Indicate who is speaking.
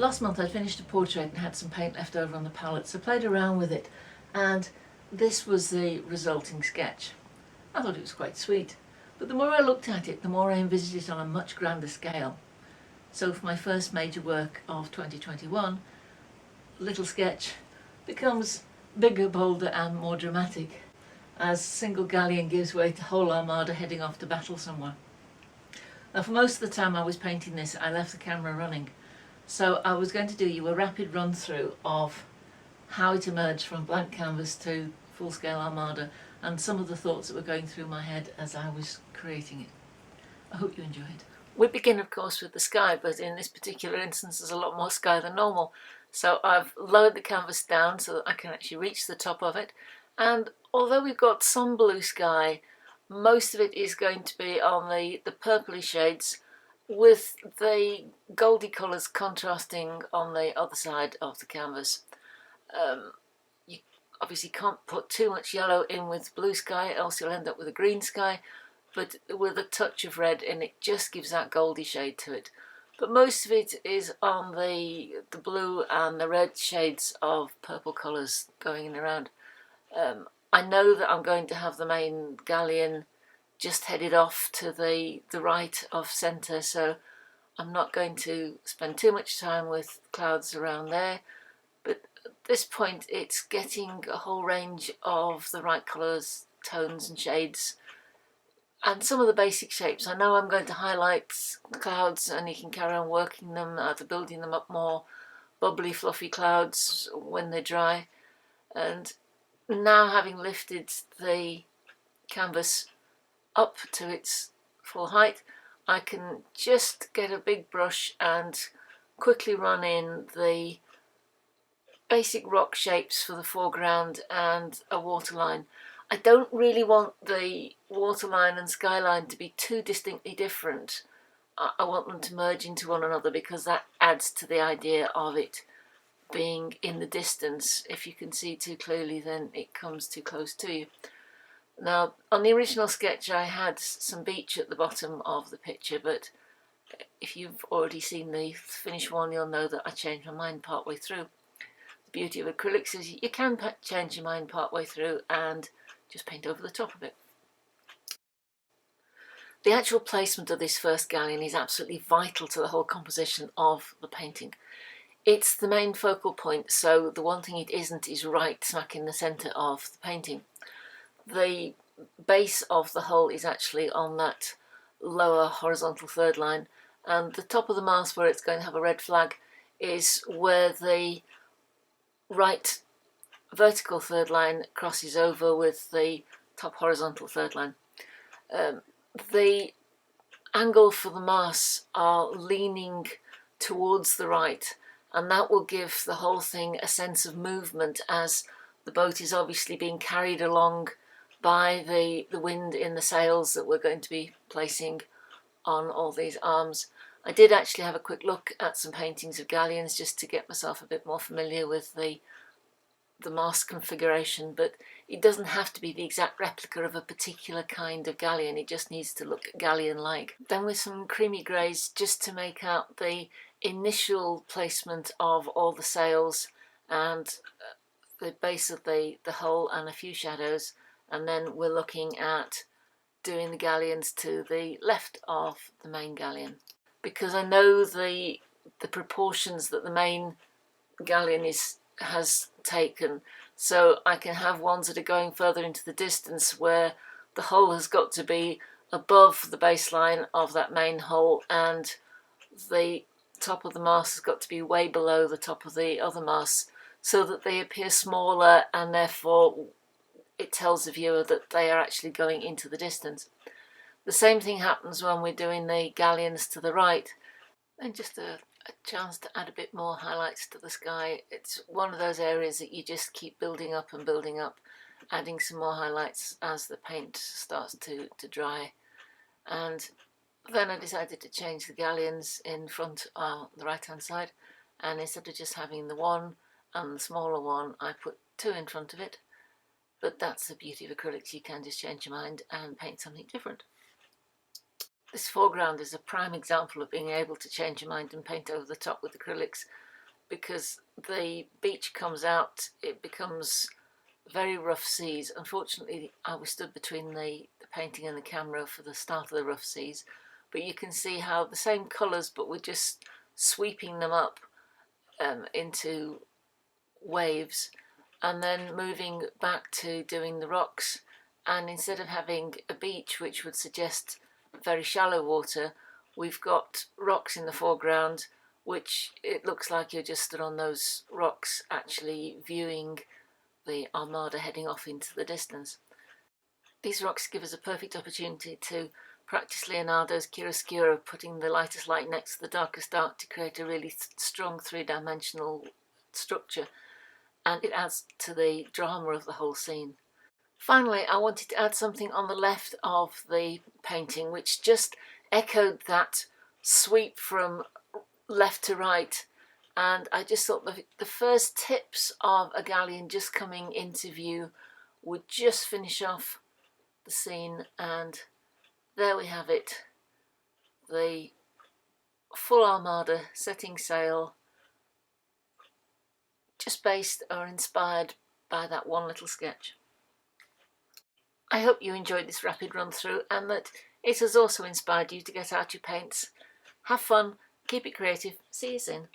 Speaker 1: Last month I finished a portrait and had some paint left over on the palette, so I played around with it, and this was the resulting sketch. I thought it was quite sweet, but the more I looked at it, the more I envisaged it on a much grander scale. So for my first major work of 2021, little sketch becomes bigger, bolder and more dramatic as single galleon gives way to whole armada heading off to battle somewhere. Now for most of the time I was painting this, I left the camera running. So I was going to do you a rapid run through of how it emerged from blank canvas to full-scale armada and some of the thoughts that were going through my head as I was creating it. I hope you enjoyed. We begin of course with the sky, but in this particular instance there's a lot more sky than normal. So I've lowered the canvas down so that I can actually reach the top of it, and although we've got some blue sky, most of it is going to be on the purpley shades, with the goldy colours contrasting on the other side of the canvas. You obviously can't put too much yellow in with blue sky, else you'll end up with a green sky, but with a touch of red, and it just gives that goldy shade to it. But most of it is on the blue and the red shades of purple colours going in around. I know that I'm going to have the main galleon just headed off to the right of centre, so I'm not going to spend too much time with clouds around there, but at this point it's getting a whole range of the right colours, tones and shades, and some of the basic shapes. I know I'm going to highlight clouds and you can carry on working them, either building them up more bubbly fluffy clouds when they're dry. And now, having lifted the canvas up to its full height, I can just get a big brush and quickly run in the basic rock shapes for the foreground and a waterline. I don't really want the waterline and skyline to be too distinctly different. I want them to merge into one another because that adds to the idea of it being in the distance. If you can see too clearly, then it comes too close to you. Now, on the original sketch I had some beach at the bottom of the picture, but if you've already seen the finished one, you'll know that I changed my mind partway through. The beauty of acrylics is you can change your mind partway through and just paint over the top of it. The actual placement of this first galleon is absolutely vital to the whole composition of the painting. It's the main focal point, so the one thing it isn't is right smack in the centre of the painting. The base of the hull is actually on that lower horizontal third line, and the top of the mast, where it's going to have a red flag, is where the right vertical third line crosses over with the top horizontal third line. The angle for the masts are leaning towards the right, and that will give the whole thing a sense of movement, as the boat is obviously being carried along by the wind in the sails that we're going to be placing on all these arms. I did actually have a quick look at some paintings of galleons just to get myself a bit more familiar with the mast configuration, but it doesn't have to be the exact replica of a particular kind of galleon, it just needs to look galleon-like. Then with some creamy greys just to make out the initial placement of all the sails and the base of the hull and a few shadows, and then we're looking at doing the galleons to the left of the main galleon. Because I know the proportions that the main galleon has taken, so I can have ones that are going further into the distance where the hull has got to be above the baseline of that main hull and the top of the mast has got to be way below the top of the other masts, so that they appear smaller and therefore it tells the viewer that they are actually going into the distance. The same thing happens when we're doing the galleons to the right. And just a chance to add a bit more highlights to the sky. It's one of those areas that you just keep building up and building up, adding some more highlights as the paint starts to dry. And then I decided to change the galleons in front on the right hand side, and instead of just having the one and the smaller one, I put two in front of it. But that's the beauty of acrylics, you can just change your mind and paint something different. This foreground is a prime example of being able to change your mind and paint over the top with acrylics. because the beach comes out, it becomes very rough seas. Unfortunately, I was stood between the painting and the camera for the start of the rough seas, but you can see how the same colours, but we're just sweeping them up into waves, and then moving back to doing the rocks. And instead of having a beach which would suggest very shallow water, we've got rocks in the foreground, which it looks like you're just stood on those rocks actually viewing the Armada heading off into the distance. These rocks give us a perfect opportunity to practice Leonardo's chiaroscuro, putting the lightest light next to the darkest dark to create a really strong three-dimensional structure, and it adds to the drama of the whole scene. Finally, I wanted to add something on the left of the painting which just echoed that sweep from left to right, and I just thought the first tips of a galleon just coming into view would just finish off the scene. And there we have it, the full Armada setting sail, just based or inspired by that one little sketch. I hope you enjoyed this rapid run through and that it has also inspired you to get out your paints. Have fun, keep it creative, see you soon.